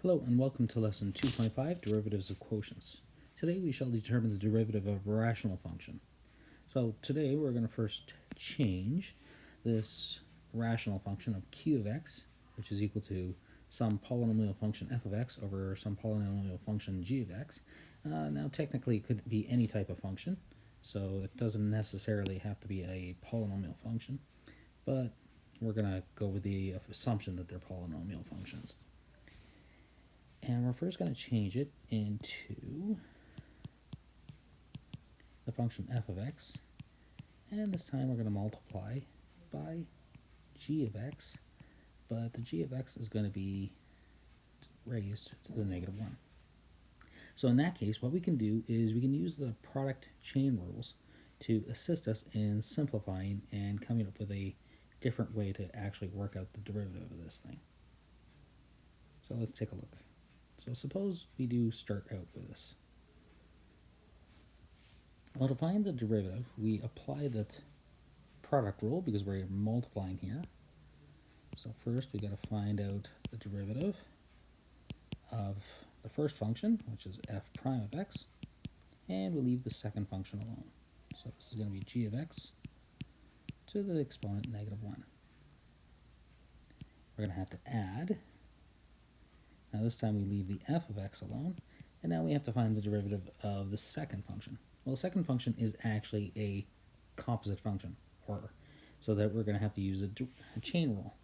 Hello and welcome to lesson 2.5, Derivatives of Quotients. Today we shall determine the derivative of a rational function. So today we're going to first change this rational function of q of x, which is equal to some polynomial function f of x over some polynomial function g of x. Now technically it could be any type of function, so it doesn't necessarily have to be a polynomial function, but we're going to go with the assumption that they're polynomial functions. And we're first going to change it into the function f of x, and this time we're going to multiply by g of x, but the g of x is going to be raised to the negative 1. So in that case, what we can do is we can use the product chain rules to assist us in simplifying and coming up with a different way to actually work out the derivative of this thing. So let's take a look. So suppose we do start out with this. Well, to find the derivative, we apply that product rule because we're multiplying here. So first we got to find out the derivative of the first function, which is f prime of x, and we leave the second function alone. So this is going to be g of x to the exponent negative 1. We're going to have to add. Now this time we leave the f of x alone, and now we have to find the derivative of the second function. Well, the second function is actually a composite function, so that we're going to have to use a chain rule.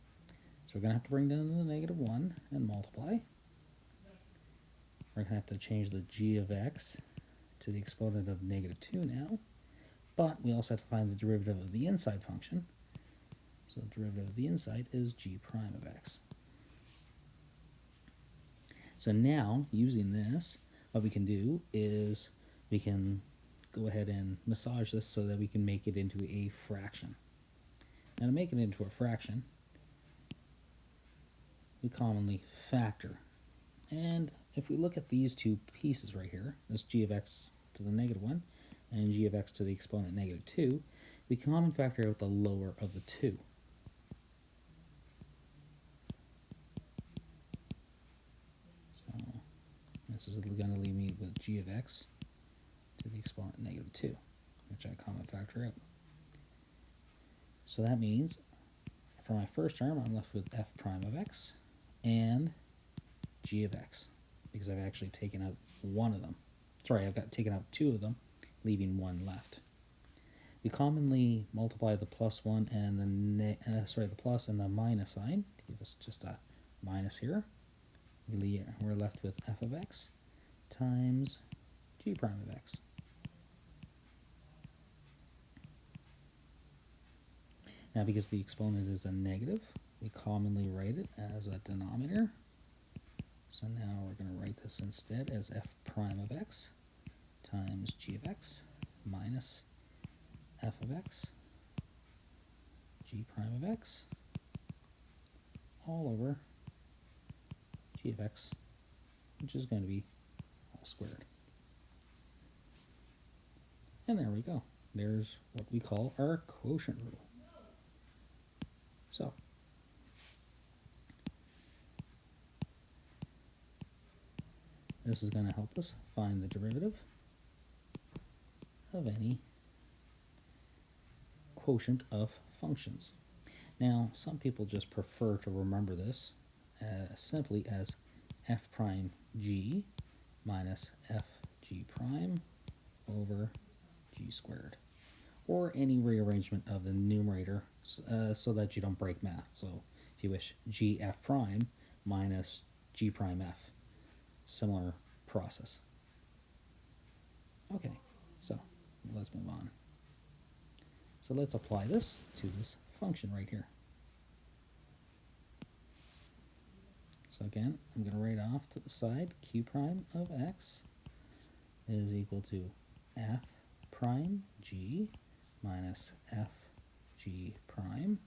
So we're going to have to bring down the negative 1 and multiply. We're going to have to change the g of x to the exponent of negative 2 now, but we also have to find the derivative of the inside function. So the derivative of the inside is g prime of x. So now, using this, what we can do is we can go ahead and massage this so that we can make it into a fraction. Now to make it into a fraction, we commonly factor. And if we look at these two pieces right here, this g of x to the negative 1 and g of x to the exponent negative 2, we common factor out the lower of the two. This is going to leave me with g of x to the exponent negative 2, which I common factor out. So that means for my first term, I'm left with f prime of x and g of x, because I've actually taken out one of them. Sorry, I've got taken out two of them, leaving one left. We commonly multiply the plus 1 and the plus and the minus sign to give us just a minus here. We're left with f of x times g prime of x. Now, because the exponent is a negative, we commonly write it as a denominator. So now we're going to write this instead as f prime of x times g of x minus f of x, g prime of x, all over g of x, which is going to be all squared. And there we go. There's what we call our quotient rule. So this is going to help us find the derivative of any quotient of functions. Now, some people just prefer to remember this simply as f prime g minus f g prime over g squared, or any rearrangement of the numerator so that you don't break math. So if you wish, g f prime minus g prime f, similar process. Okay, so let's move on. So let's apply this to this function right here. So again, I'm going to write off to the side q prime of x is equal to f prime g minus f g prime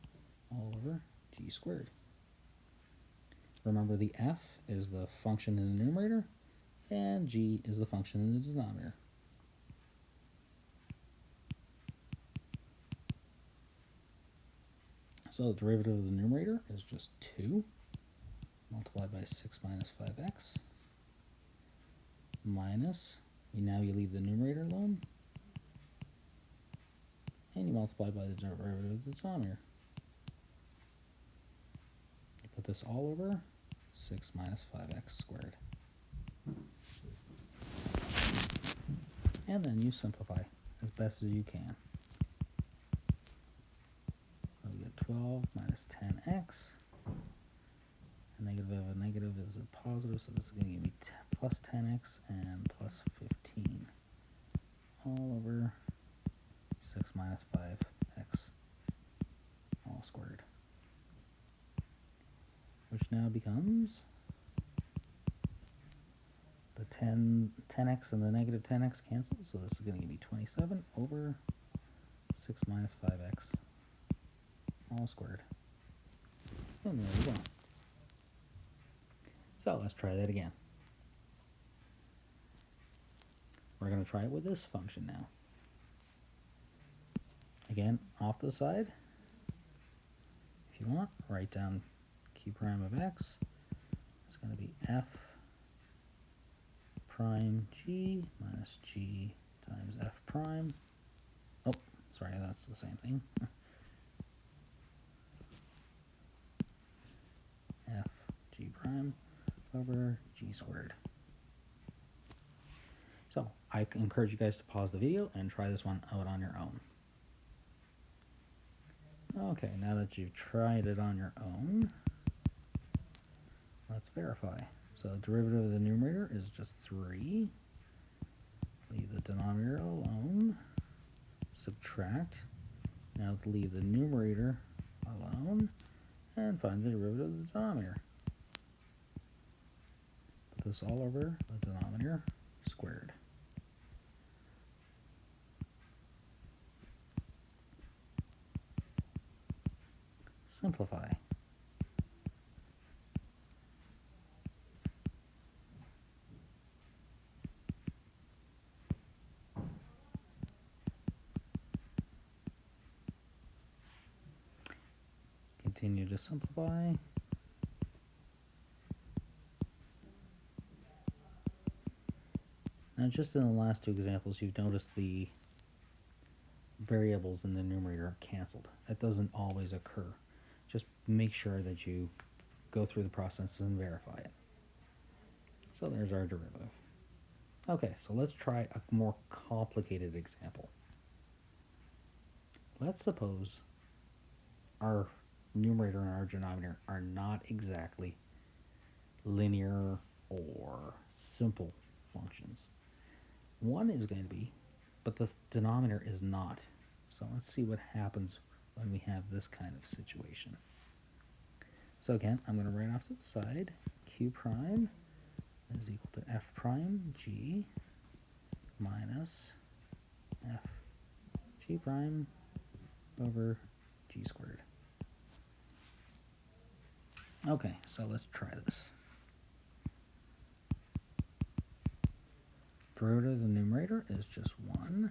all over g squared. Remember, the f is the function in the numerator and g is the function in the denominator. So the derivative of the numerator is just 2 multiplied by 6 minus 5x minus, now you leave the numerator alone, and you multiply by the derivative of the denominator. You put this all over 6 minus 5x squared. And then you simplify as best as you can. So we get 12 minus 10x. A negative of a negative is a positive, so this is going to give me plus 10x and plus 15 all over 6 minus 5x all squared, which now becomes the 10x and the negative 10x cancel, so this is going to give me 27 over 6 minus 5x all squared. And there we go. So let's try that again. We're going to try it with this function now. Again, off the side, if you want, write down q prime of x. It's going to be f prime g minus g times f prime. Oh, sorry, that's the same thing. F g prime over g squared. So I encourage you guys to pause the video and try this one out on your own. Okay, now that you've tried it on your own, let's verify. So the derivative of the numerator is just 3. Leave the denominator alone. Subtract. Now leave the numerator alone and find the derivative of the denominator. Put this all over the denominator squared. Simplify. Continue to simplify. Now just in the last two examples, you've noticed the variables in the numerator are canceled. That doesn't always occur. Just make sure that you go through the process and verify it. So there's our derivative. Okay, so let's try a more complicated example. Let's suppose our numerator and our denominator are not exactly linear or simple functions. One is going to be, but the denominator is not. So let's see what happens when we have this kind of situation. So again, I'm going to write off to the side, q prime is equal to f prime g minus f g prime over g squared. Okay, so let's try this. Derivative of the numerator is just 1.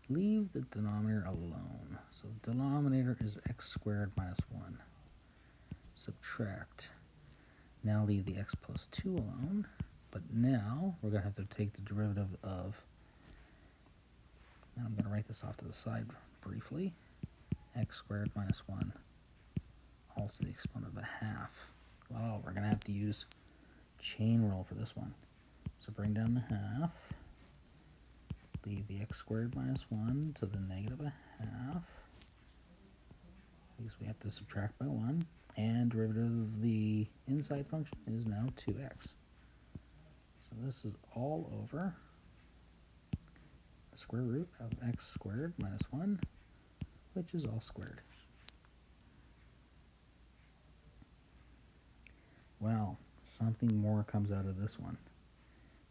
Leave the denominator alone. So the denominator is x squared minus 1. Subtract. Now leave the x plus 2 alone. But now we're going to have to take the derivative of, and I'm going to write this off to the side briefly, x squared minus 1 all to the exponent of a half. Well, we're going to have to use chain rule for this one. So bring down the half. Leave the x squared minus 1 to the negative a half, because we have to subtract by 1, and derivative of the inside function is now 2x. So this is all over the square root of x squared minus 1, which is all squared. Well, something more comes out of this one.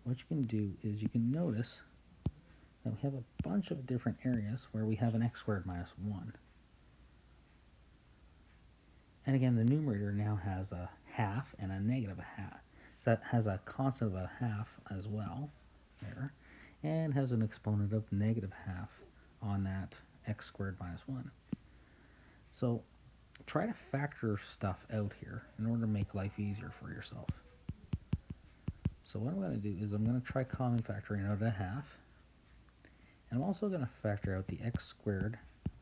What you can do is you can notice that we have a bunch of different areas where we have an x squared minus 1. And again, the numerator now has a half and a negative a half. So that has a constant of a half as well there, and has an exponent of negative half on that x squared minus 1. So try to factor stuff out here in order to make life easier for yourself. So what I'm going to do is I'm going to try common factoring out a half. And I'm also going to factor out the x squared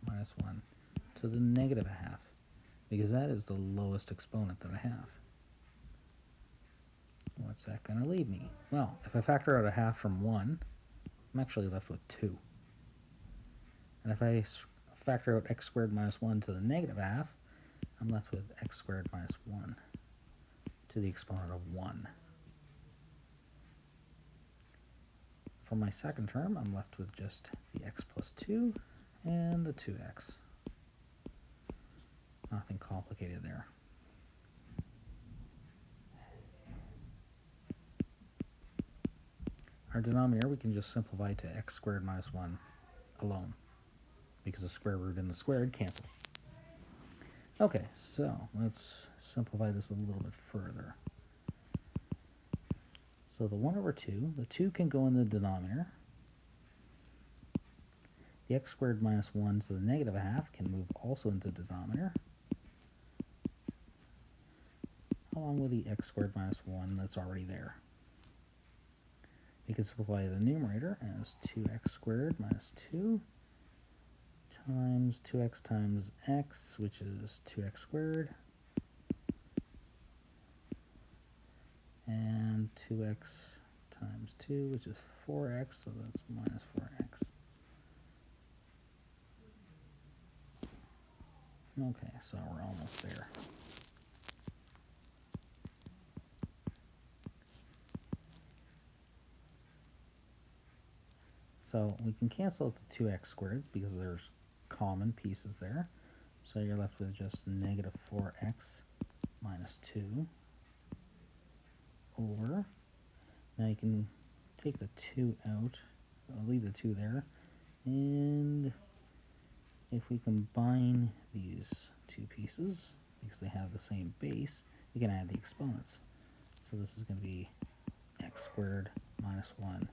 minus 1 to the negative a half, because that is the lowest exponent that I have. What's that going to leave me? Well, if I factor out a half from 1, I'm actually left with 2. And if I factor out x squared minus 1 to the negative a half, I'm left with x squared minus 1 to the exponent of 1. For my second term, I'm left with just the x plus 2 and the 2x. Nothing complicated there. Our denominator we can just simplify to x squared minus 1 alone, because the square root and the squared cancel. Okay, so let's simplify this a little bit further. So the 1 over 2, the 2 can go in the denominator. The x squared minus 1 to the negative a half can move also into the denominator, along with the x squared minus 1 that's already there. We can simplify the numerator as 2x squared minus 2 times 2x times x, which is 2x squared, and 2x times 2, which is 4x, so that's minus 4x. Okay, so we're almost there. So we can cancel out the 2x squareds because there's common pieces there. So you're left with just negative 4x minus 2 over. Now you can take the 2 out. I'll leave the 2 there. And if we combine these two pieces, because they have the same base, we can add the exponents. So this is going to be x squared minus 1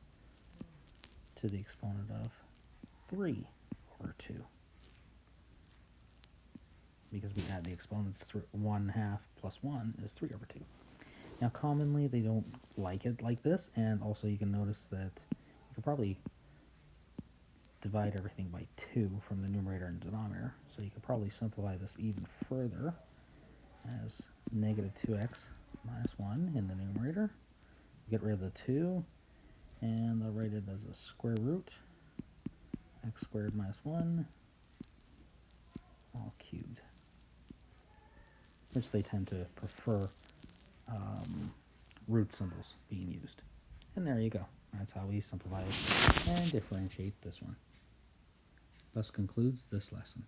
to the exponent of 3 over 2. Because we add the exponents, 1 half plus 1 is 3 over 2. Now commonly they don't like it like this, and also you can notice that you could probably divide everything by 2 from the numerator and denominator. So you could probably simplify this even further as negative 2x minus 1 in the numerator. Get rid of the 2, and I'll write it as a square root x squared minus 1 all cubed, which they tend to prefer root symbols being used. And there you go. That's how we simplify and differentiate this one. Thus concludes this lesson.